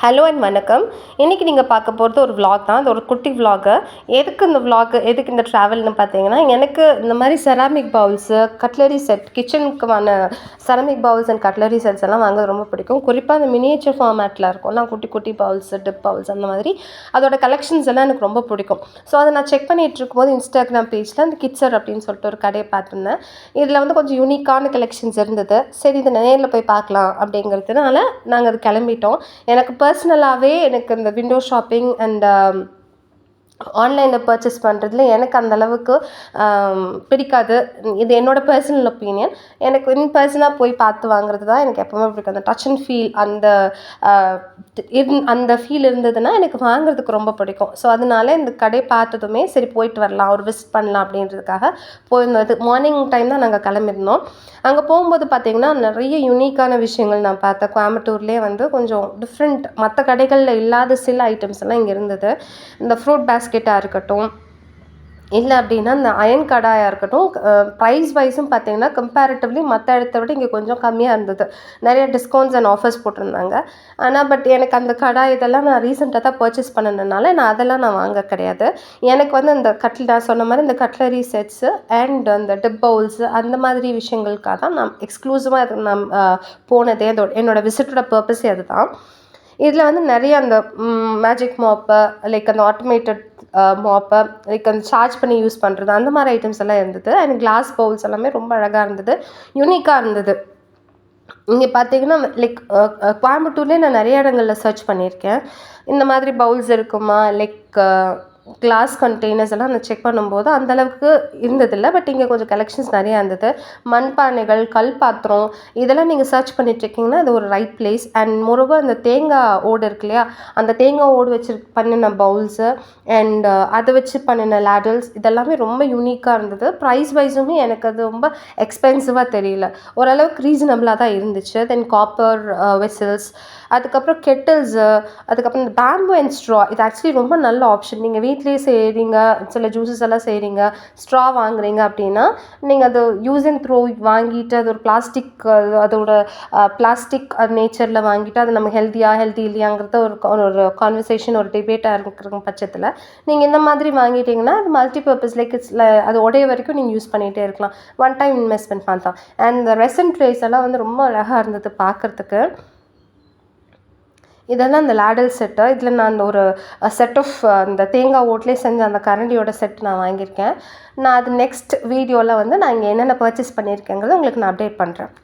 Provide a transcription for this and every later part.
Hello and வணக்கம். இன்றைக்கி நீங்கள் பார்க்க போகிறது ஒரு விலாக் தான். அது ஒரு குட்டி விலாகு. எதுக்கு இந்த விலாக், எதுக்கு இந்த ட்ராவல்னு பார்த்தீங்கன்னா, எனக்கு இந்த மாதிரி செராமிக் பவுல்ஸு, கட்லரி செட், கிச்சனுக்குமான ceramic bowls and cutlery sets எல்லாம் வாங்குறது ரொம்ப பிடிக்கும். குறிப்பாக அந்த மினியேச்சர் ஃபார்மேட்டில் இருக்கும்ல, குட்டி குட்டி பவுல்ஸு, டிப் பவுல்ஸ் அந்த மாதிரி அதோட கலெக்ஷன்ஸ் எல்லாம் எனக்கு ரொம்ப பிடிக்கும். ஸோ அதை நான் செக் பண்ணிகிட்டு இருக்கும்போது இன்ஸ்டாகிராம் பேஜில் அந்த கிட்சர் அப்படின்னு சொல்லிட்டு ஒரு கடையை பார்த்துருந்தேன். இதில் வந்து கொஞ்சம் யூனிக்கான கலெக்ஷன்ஸ் இருந்தது. சரி, இதை நேரில் போய் பார்க்கலாம் அப்படிங்கிறதுனால நாங்கள் அது கிளம்பிட்டோம். எனக்கு பர்சனலாகவே எனக்கு இந்த விண்டோ ஷாப்பிங் அண்ட் ஆன்லைனில் பர்ச்சேஸ் பண்ணுறதுல எனக்கு அந்தளவுக்கு பிடிக்காது. இது என்னோடய பர்சனல் ஒப்பீனியன். எனக்கு இன் பர்சனாக போய் பார்த்து வாங்குறது தான் எனக்கு எப்போவுமே பிடிக்கும். அந்த டச் அண்ட் ஃபீல் அந்த ஃபீல் இருந்ததுன்னா எனக்கு வாங்குறதுக்கு ரொம்ப பிடிக்கும். ஸோ அதனால இந்த கடை பார்த்ததுமே சரி போயிட்டு வரலாம், ஒரு விசிட் பண்ணலாம் அப்படின்றதுக்காக போயிருந்தது. மார்னிங் டைம் தான் நாங்கள் கிளம்பியிருந்தோம். அங்கே போகும்போது பார்த்திங்கன்னா நிறைய யூனிக்கான விஷயங்கள் நான் பார்த்தேன். கோயம்புத்தூர்லேயே வந்து கொஞ்சம் டிஃப்ரெண்ட், மற்ற கடைகளில் இல்லாத சில ஐட்டம்ஸ் எல்லாம் இங்கே இருந்தது. இந்த ஃப்ரூட் பேஸ்கெட்டாக இருக்கட்டும், இல்லை அப்படின்னா இந்த அயன் கடாயாக இருக்கட்டும், ப்ரைஸ் வைஸும் பார்த்திங்கன்னா கம்பேரிட்டிவ்லி மற்ற இடத்த விட இங்கே கொஞ்சம் கம்மியாக இருந்தது. நிறைய டிஸ்கவுண்ட்ஸ் அண்ட் ஆஃபர்ஸ் போட்டிருந்தாங்க. ஆனால் பட் எனக்கு அந்த கடாய் இதெல்லாம் நான் ரீசெண்டாக தான் பர்ச்சேஸ் பண்ணதுனால அதெல்லாம் நான் வாங்க கிடையாது. எனக்கு வந்து இந்த நான் சொன்ன மாதிரி இந்த கட்லரி செட்ஸு அண்ட் அந்த டிப் பவுல்ஸு அந்த மாதிரி விஷயங்களுக்காக தான் நான் எக்ஸ்க்ளூசிவாக நான் போனதே. என்னோடய விசிட்டோட பர்பஸே அது தான். இதில் வந்து நிறைய அந்த மேஜிக் மாப்பு, லைக் அந்த ஆட்டோமேட்டட் மாப்பு, லைக் அந்த சார்ஜ் பண்ணி யூஸ் பண்ணுறது, அந்த மாதிரி ஐட்டம்ஸ் எல்லாம் இருந்தது. அண்ட் கிளாஸ் பவுல்ஸ் எல்லாமே ரொம்ப அழகாக இருந்தது, யூனிக்காக இருந்தது. இங்கே பார்த்தீங்கன்னா லைக் கோயம்புத்தூர்லேயே நான் நிறைய இடங்களில் சர்ச் பண்ணியிருக்கேன். இந்த மாதிரி பவுல்ஸ் இருக்குமா, லைக் கிளாஸ் கண்டெய்னர்ஸ் எல்லாம் நான் செக் பண்ணும்போது அந்தளவுக்கு இருந்ததில்லை. பட் இங்கே கொஞ்சம் கலெக்ஷன்ஸ் நிறையா இருந்தது. மண்பானைகள், கல் பாத்திரம், இதெல்லாம் நீங்கள் சர்ச் பண்ணிட்டுருக்கீங்கன்னா அது ஒரு ரைட் பிளேஸ். அண்ட் மோரோவர் அந்த தேங்காய் ஓடு இருக்கு இல்லையா, அந்த தேங்காய் ஓடு வச்சு பண்ணின பவுல்ஸு அண்ட் அதை வச்சு பண்ணின லேடல்ஸ், இதெல்லாமே ரொம்ப யூனிக்காக இருந்தது. ப்ரைஸ் வைஸுமே எனக்கு அது ரொம்ப எக்ஸ்பென்சிவாக தெரியல, ஓரளவுக்கு ரீசனபிளாக தான் இருந்துச்சு. தென் காப்பர் வெசல்ஸ், அதுக்கப்புறம் கெட்டில்ஸு, அதுக்கப்புறம் இந்த பேம்பு அண்ட் ஸ்ட்ரா, இது ஆக்சுவலி ரொம்ப நல்ல ஆப்ஷன். நீங்கள் வீட்லேயே செய்கிறீங்க, சில ஜூஸஸ் எல்லாம் செய்கிறீங்க, ஸ்ட்ரா வாங்குறீங்க அப்படின்னா நீங்கள் அது யூஸ் அண்ட் த்ரோ வாங்கிட்டு அது ஒரு பிளாஸ்டிக், அதோட பிளாஸ்டிக் நேச்சரில் வாங்கிட்டு அது நம்ம ஹெல்த்தி இல்லையாங்கிறத ஒரு கான்வர்சேஷன், ஒரு டிபேட்டாக இருக்கிற பட்சத்தில் நீங்கள் இந்த மாதிரி வாங்கிட்டீங்கன்னா அது மல்டி பர்பஸ், லைக் அது உடைய வரைக்கும் நீங்கள் யூஸ் பண்ணிகிட்டே இருக்கலாம். ஒன் டைம் இன்வெஸ்ட்மெண்ட் பண்ணலாம். அண்ட் இந்த ரெசன் ட்ரேஸ் எல்லாம் வந்து ரொம்ப அழகாக இருந்தது பார்க்குறதுக்கு. இதெல்லாம் இந்த லேடல் செட்டு. இதில் நான் அந்த ஒரு செட் ஆஃப் இந்த தேங்காய் ஓட்லேயே செஞ்ச அந்த கரண்டியோட செட் நான் வாங்கியிருக்கேன். நான் அது நெக்ஸ்ட் வீடியோவில் வந்து நான் இங்கே என்னென்ன பர்ச்சேஸ் பண்ணியிருக்கேங்கிறத உங்களுக்கு நான் அப்டேட் பண்ணுறேன்.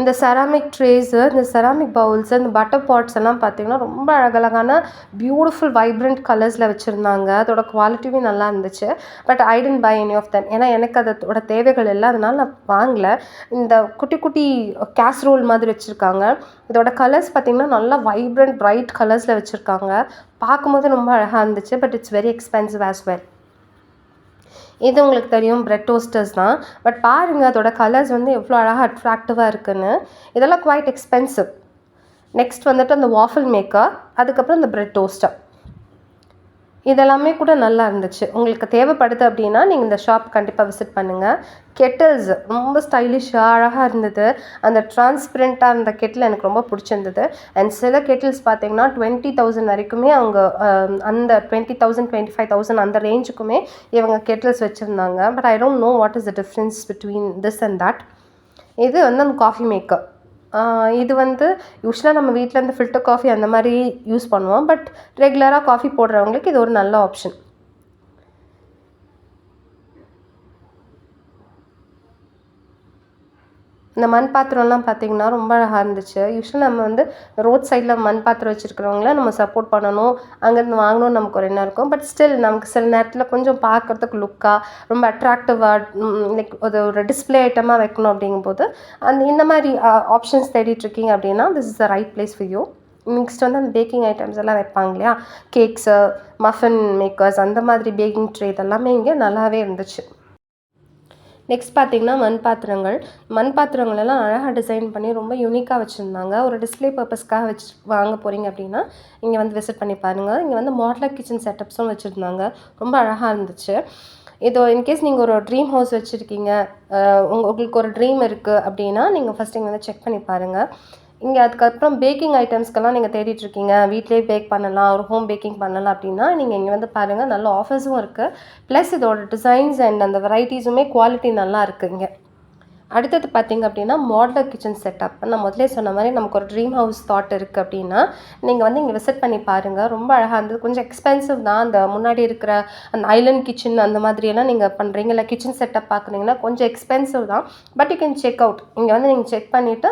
இந்த செராமிக் ட்ரேஸு, இந்த செராமிக் பவுல்ஸு, இந்த பட்டர் பாட்ஸ் எல்லாம் பார்த்திங்கன்னா ரொம்ப அழகழகான பியூட்டிஃபுல் வைப்ரண்ட் கலர்ஸில் வச்சுருந்தாங்க. அதோட குவாலிட்டியுமே நல்லா இருந்துச்சு. But I didn't buy any of them. ஏன்னா எனக்கு அதோட தேவைகள் இல்லை, அதனால நான் வாங்கலை. இந்த குட்டி குட்டி கேஸ்ரோல் மாதிரி வச்சுருக்காங்க. இதோட கலர்ஸ் பார்த்திங்கன்னா நல்லா வைப்ரண்ட் பிரைட் கலர்ஸில் வச்சுருக்காங்க. பார்க்கும்போது ரொம்ப அழகாக இருந்துச்சு. But it's very expensive as well. இது உங்களுக்கு தெரியும், பிரெட் டோஸ்டர்ஸ் தான். பட் பாருங்கள் அதோட கலர்ஸ் வந்து எவ்வளோ அழகாக அட்ராக்டிவாக இருக்குன்னு. இதெல்லாம் குவைட் எக்ஸ்பென்சிவ். நெக்ஸ்ட் வந்துட்டு அந்த வாஃபிள் மேக்கர், அதுக்கப்புறம் இந்த பிரெட் டோஸ்டர், இதெல்லாமே கூட நல்லா இருந்துச்சு. உங்களுக்கு தேவைப்படுது அப்படின்னா நீங்கள் இந்த ஷாப் கண்டிப்பாக விசிட் பண்ணுங்கள். கெட்டில்ஸ் ரொம்ப ஸ்டைலிஷாக அழகாக இருந்தது. அந்த டிரான்ஸ்பரண்ட்டாக அந்த கெட்டில் எனக்கு ரொம்ப பிடிச்சிருந்தது. அண்ட் சில கெட்டில்ஸ் பார்த்திங்கன்னா 20,000 வரைக்குமே அவங்க அந்த 20,000 25,000 அந்த ரேஞ்சுக்குமே இவங்க கெட்டில்ஸ் வச்சுருந்தாங்க. But I don't know what is the difference between this and that. இது வந்து அந்த காஃபி மேக்கர். இது வந்து யூஸ்வலாக நம்ம வீட்டில் இந்த ஃபில்டர் காஃபி அந்த மாதிரி யூஸ் பண்ணுவோம். பட் ரெகுலராக காஃபி போடுறவங்களுக்கு இது ஒரு நல்ல ஆப்ஷன். இந்த மண் பாத்திரம்லாம் பார்த்திங்கன்னா ரொம்ப அழகாக இருந்துச்சு. யூஸ்வலாக நம்ம வந்து ரோட் சைடில் மண் பாத்திரம் வச்சுருக்கிறவங்கள நம்ம சப்போர்ட் பண்ணணும், அங்கேருந்து வாங்கணும்னு நமக்கு ஒரு எண்ணம் இருக்கும். பட் ஸ்டில் நமக்கு சில நேரத்தில் கொஞ்சம் பார்க்குறதுக்கு லுக்காக ரொம்ப அட்ராக்டிவாக, லைக் ஒரு டிஸ்பிளே ஐட்டமாக வைக்கணும் அப்படிங்கும்போது இந்த மாதிரி ஆப்ஷன்ஸ் தேடிட்டுருக்கீங்க அப்படின்னா this is the right place for you. Next வந்து அந்த பேக்கிங் ஐட்டம்ஸ் எல்லாம் வைப்பாங்க இல்லையா, கேக்ஸு, மஃபின் மேக்கர்ஸ், அந்த மாதிரி பேக்கிங் ட்ரே இதெல்லாமே இங்கே நல்லாவே இருந்துச்சு. நெக்ஸ்ட் பார்த்தீங்கன்னா மண் பாத்திரங்களெல்லாம் அழகாக டிசைன் பண்ணி ரொம்ப யூனிக்காக வச்சுருந்தாங்க. ஒரு டிஸ்ப்ளே பர்பஸ்க்காக வாங்க போகிறீங்க அப்படின்னா இங்கே வந்து விசிட் பண்ணி பாருங்கள். இங்கே வந்து மாடலர் கிச்சன் செட்டப்ஸும் வச்சுருந்தாங்க. ரொம்ப அழகாக இருந்துச்சு. இதோ இன்கேஸ் நீங்கள் ஒரு ட்ரீம் ஹவுஸ் வச்சுருக்கீங்க, உங்களுக்கு ஒரு ட்ரீம் இருக்குது அப்படின்னா நீங்கள் ஃபஸ்ட் இங்கே வந்து செக் பண்ணி பாருங்கள். இங்கே அதுக்கப்புறம் பேக்கிங் ஐட்டம்ஸ்க்கெல்லாம் நீங்கள் தேடிட்டுருக்கீங்க, வீட்டிலே பேக் பண்ணலாம், ஒரு ஹோம் பேக்கிங் பண்ணலாம் அப்படின்னா நீங்கள் இங்கே வந்து பாருங்கள். நல்ல ஆஃபர்ஸும் இருக்குது. ப்ளஸ் இதோட டிசைன்ஸ் அண்ட் அந்த வெரைட்டிஸுமே குவாலிட்டி நல்லா இருக்குது இங்கே. அடுத்தது பார்த்திங்க அப்படின்னா மாடலர் கிச்சன் செட்டப். நான் முதலே சொன்ன மாதிரி நமக்கு ஒரு ட்ரீம் ஹவுஸ் தாட் இருக்குது அப்படின்னா நீங்கள் வந்து இங்கே விசிட் பண்ணி பாருங்கள். ரொம்ப அழகாக இருந்தது. கொஞ்சம் எக்ஸ்பென்சிவ் தான். அந்த முன்னாடி இருக்கிற அந்த ஐலண்ட் கிச்சன் அந்த மாதிரியெல்லாம் நீங்கள் பண்ணுறீங்க, இல்லை கிச்சன் செட்டப் பார்க்குறீங்கன்னா கொஞ்சம் எக்ஸ்பென்சிவ் தான். But you can check out. இங்கே வந்து நீங்கள் செக் பண்ணிவிட்டு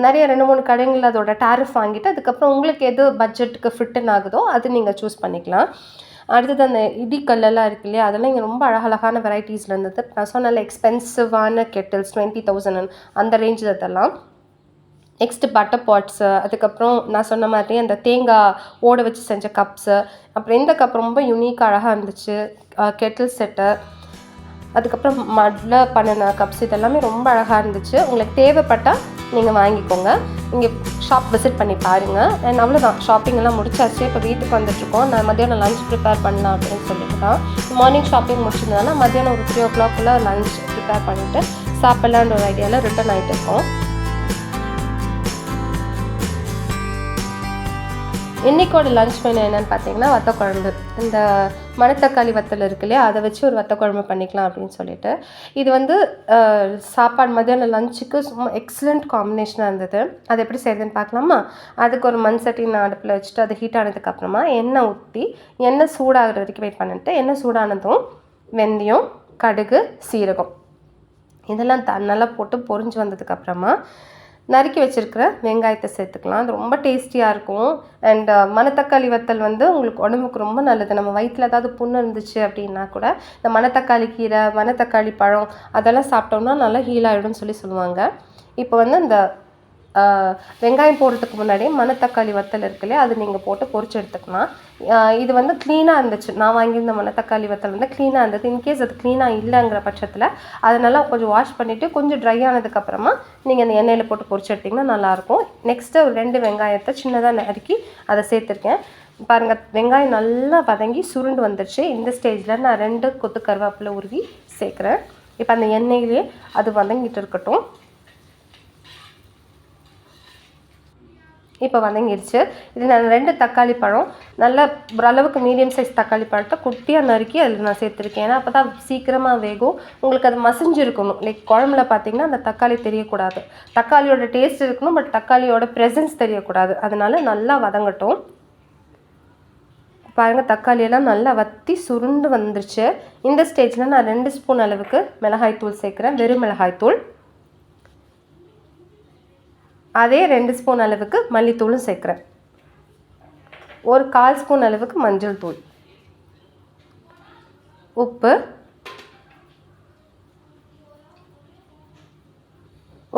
நிறைய 2-3 கடைகளில் அதோட டேரிஃப் வாங்கிட்டு அதுக்கப்புறம் உங்களுக்கு எது பட்ஜெட்டுக்கு ஃபிட்டுன்னு ஆகுதோ அது நீங்கள் சூஸ் பண்ணிக்கலாம். அடுத்தது அந்த இடிக்கல்லாம் இருக்கு இல்லையா, அதெல்லாம் இங்கே ரொம்ப அழகழகான வெரைட்டிஸில் இருந்தது. நான் சொன்ன எக்ஸ்பென்சிவான கெட்டில்ஸ் 20,000 அந்த ரேஞ்சில் இதெல்லாம். நெக்ஸ்ட்டு பட்டர் பாட்ஸு, அதுக்கப்புறம் நான் சொன்ன மாதிரி அந்த தேங்காய் ஓட வச்சு செஞ்ச கப்ஸு, அப்புறம் இந்த கப் ரொம்ப யூனிக்காக அழகாக இருந்துச்சு. கெட்டில் செட்டு, அதுக்கப்புறம் மட்டில் பண்ணின கப்ஸ், இதெல்லாமே ரொம்ப அழகாக இருந்துச்சு. உங்களுக்கு தேவைப்பட்டால் நீங்கள் வாங்கிக்கோங்க. இங்கே ஷாப் விசிட் பண்ணி பாருங்கள். அண்ட் அவ்வளோதான், ஷாப்பிங்கெல்லாம் முடிச்சாச்சு. இப்போ வீட்டுக்கு வந்துட்டுருக்கோம். நான் மத்தியானம் லஞ்ச் ப்ரிப்பேர் பண்ணலாம் அப்படின்னு சொல்லிட்டு தான். மார்னிங் ஷாப்பிங் முடிச்சிருந்தனால மத்தியானம் ஒரு 3 o'clock லஞ்ச் ப்ரிப்பேர் பண்ணிவிட்டு சாப்பிட்லான்ற ஒரு ஐடியாவில் ரிட்டர்ன் ஆகிட்டு இருக்கோம். இன்றைக்கோட லஞ்ச் மெனு என்னென்னு பார்த்தீங்கன்னா வத்த குழம்பு. இந்த மணத்தக்காளி வத்தல் இருக்கு இல்லையா, அதை வச்சு ஒரு வத்த குழம்பு பண்ணிக்கலாம் அப்படின்னு சொல்லிட்டு. இது வந்து சாப்பாடு மத்தியானம் லஞ்சுக்கு சும்மா எக்ஸலண்ட் காம்பினேஷனாக இருந்தது. அது எப்படி செய்யுதுன்னு பார்க்கலாமா? அதுக்கு ஒரு மண் சட்டி நான் அடுப்பில் வச்சுட்டு அது ஹீட் ஆனதுக்கப்புறமா எண்ணெய் ஊற்றி எண்ணெய் சூடாகிற வரைக்கும் வெயிட் பண்ணிட்டு, எண்ணெய் சூடானதும் வெந்தயம், கடுகு, சீரகம் இதெல்லாம் நல்லா போட்டு பொரிஞ்சு வந்ததுக்கப்புறமா நறுக்கி வச்சுருக்கிற வெங்காயத்தை சேர்த்துக்கலாம். அது ரொம்ப டேஸ்டியாக இருக்கும். அண்ட் மணத்தக்காளி வத்தல் வந்து உங்களுக்கு உடம்புக்கு ரொம்ப நல்லது. நம்ம வயிற்றில் ஏதாவது புண்ணு இருந்துச்சு அப்படின்னா கூட இந்த மணத்தக்காளி கீரை, மணத்தக்காளி பழம் அதெல்லாம் சாப்பிட்டோம்னா நல்லா ஹீல் ஆகிடும்னு சொல்லுவாங்க. இப்போ வந்து இந்த வெங்காயம் போடுறதுக்கு முன்னாடியே மணத்தக்காளி வத்தல் இருக்கு இல்லையா, அது நீங்கள் போட்டு பொரிச்சு எடுத்துக்கலாம். இது வந்து க்ளீனாக இருந்துச்சு. நான் வாங்கியிருந்த மணத்தக்காளி வத்தல் வந்து க்ளீனாக இருந்தது. இன்கேஸ் அது க்ளீனாக இல்லைங்கிற பட்சத்தில் அதனால் கொஞ்சம் வாஷ் பண்ணிவிட்டு கொஞ்சம் ட்ரை ஆனதுக்கப்புறமா நீங்கள் அந்த எண்ணெயில் போட்டு பொரிச்சு எடுத்திங்கன்னா நல்லாயிருக்கும். நெக்ஸ்ட்டு ஒரு 2 வெங்காயத்தை சின்னதாக நறுக்கி அதை சேர்த்துருக்கேன். பாருங்கள், வெங்காயம் நல்லா வதங்கி சுருண்டு வந்துடுச்சு. இந்த ஸ்டேஜில் நான் 2 கொத்து கருவேப்பிலை உருவி சேர்க்குறேன். இப்போ அந்த எண்ணெயிலே அது வதங்கிட்டு இருக்கட்டும். இப்போ வதங்கிடுச்சு. இது நான் 2 தக்காளி பழம், நல்ல ஓரளவுக்கு மீடியம் சைஸ் தக்காளி பழத்தை குட்டியாக நறுக்கி அதில் நான் சேர்த்துருக்கேன். ஏன்னா அப்போ தான் சீக்கிரமாக வேகும். உங்களுக்கு அது மசிஞ்சிருக்கணும். லைக் குழம்புல பார்த்திங்கன்னா அந்த தக்காளி தெரியக்கூடாது. தக்காளியோட டேஸ்ட் இருக்கணும், பட் தக்காளியோட ப்ரெசன்ஸ் தெரியக்கூடாது. அதனால நல்லா வதங்கட்டும். பாருங்கள், தக்காளியெல்லாம் நல்லா வற்றி சுருண்டு வந்துருச்சு. இந்த ஸ்டேஜில் நான் 2 ஸ்பூன் அளவுக்கு மிளகாய்த்தூள் சேர்க்குறேன், வெறும் மிளகாய்த்தூள். அதே 2 ஸ்பூன் அளவுக்கு மல்லித்தூளும் சேர்க்குறேன். ஒரு 1/4 ஸ்பூன் அளவுக்கு மஞ்சள் தூள், உப்பு,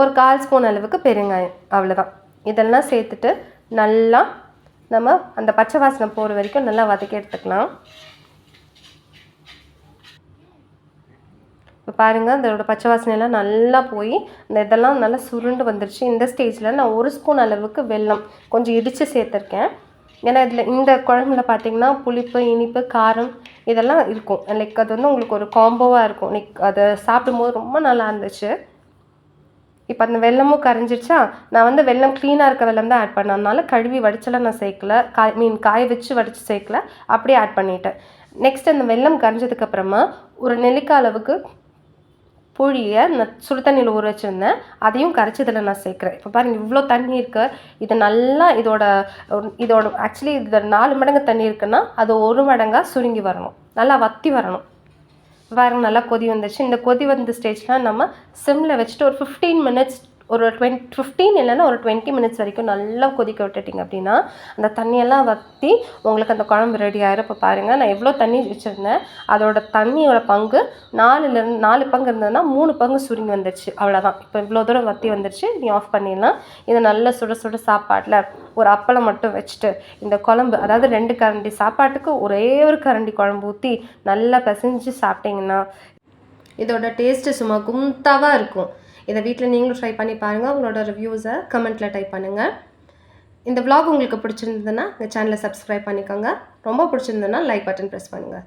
ஒரு 1/4 ஸ்பூன் அளவுக்கு பெருங்காயம். அவ்வளோதான். இதெல்லாம் சேர்த்துட்டு நல்லா நம்ம அந்த பச்சை வாசனை போகிற வரைக்கும் நல்லா வதக்கி எடுத்துக்கலாம். இப்போ பாருங்கள், அதோட பச்சை வாசனையெல்லாம் நல்லா போய் இந்த இதெல்லாம் நல்லா சுருண்டு வந்துருச்சு. இந்த ஸ்டேஜில் நான் 1 ஸ்பூன் அளவுக்கு வெல்லம் கொஞ்சம் இடித்து சேர்த்துருக்கேன். ஏன்னா இதில் இந்த குழம்புல பார்த்திங்கன்னா புளிப்பு, இனிப்பு, காரம் இதெல்லாம் இருக்கும். லைக் அது வந்து உங்களுக்கு ஒரு காம்போவாக இருக்கும். லைக் அதை சாப்பிடும்போது ரொம்ப நல்லா இருந்துச்சு. இப்போ அந்த வெல்லமும் கரைஞ்சிருச்சா, நான் வந்து வெல்லம் க்ளீனாக இருக்க வெல்லம் தான் ஆட் பண்ணனால கழுவி வடிச்செல்லாம் நான் சேர்க்கல. காய வச்சு வடித்து சேர்க்கல, அப்படியே ஆட் பண்ணிட்டேன். நெக்ஸ்ட் அந்த வெல்லம் கரைஞ்சதுக்கப்புறமா ஒரு நெல்லிக்காய் அளவுக்கு புளியை நான் சுடு தண்ணியில் ஊற வச்சுருந்தேன், அதையும் கரைச்சதில் நான் சேர்க்குறேன். இப்போ பாருங்கள், இவ்வளோ தண்ணி இருக்குது. இது நல்லா இதோட ஆக்சுவலி இது 4 மடங்கு தண்ணி இருக்குன்னா அது 1 மடங்காக சுருங்கி வரணும், நல்லா வற்றி வரணும். பாருங்கள், நல்லா கொதி வந்துச்சு. இந்த கொதி வந்த ஸ்டேஜில் நம்ம சிம்மில் வச்சுட்டு ஒரு 15 மினிட்ஸ், ஒரு 15 இல்லைன்னா ஒரு 20 மினிட்ஸ் வரைக்கும் நல்லா கொதிக்க விட்டுட்டிங்க அப்படின்னா அந்த தண்ணியெல்லாம் வற்றி உங்களுக்கு அந்த குழம்பு ரெடி ஆகிடும். இப்போ பாருங்கள், நான் எவ்வளோ தண்ணி வச்சுருந்தேன், அதோட தண்ணியோட பங்கு 4 பங்கு இருந்ததுன்னா 3 பங்கு சுருங்கி வந்துடுச்சு. அவ்வளோதான். இப்போ இவ்வளோ தூரம் வற்றி வந்துடுச்சு. நீ ஆஃப் பண்ணிடலாம். இதை நல்லா சுட சுட சாப்பாட்டில் ஒரு அப்பளம் மட்டும் வச்சுட்டு இந்த குழம்பு, அதாவது 2 கரண்டி சாப்பாட்டுக்கு ஒரே ஒரு கரண்டி குழம்பு ஊற்றி நல்லா பிசைஞ்சு சாப்பிட்டிங்கன்னா இதோட டேஸ்ட்டு சும்மா கும்தாவாக இருக்கும். இதை வீட்டில் நீங்களும் ட்ரை பண்ணி பாருங்கள். உங்களோட ரிவ்யூஸை கமெண்ட்டில் டைப் பண்ணுங்கள். இந்த vlog உங்களுக்கு பிடிச்சிருந்ததுன்னா இந்த சேனலை சப்ஸ்கிரைப் பண்ணிக்கோங்க. ரொம்ப பிடிச்சிருந்ததுன்னா லைக் பட்டன் ப்ரெஸ் பண்ணுங்கள்.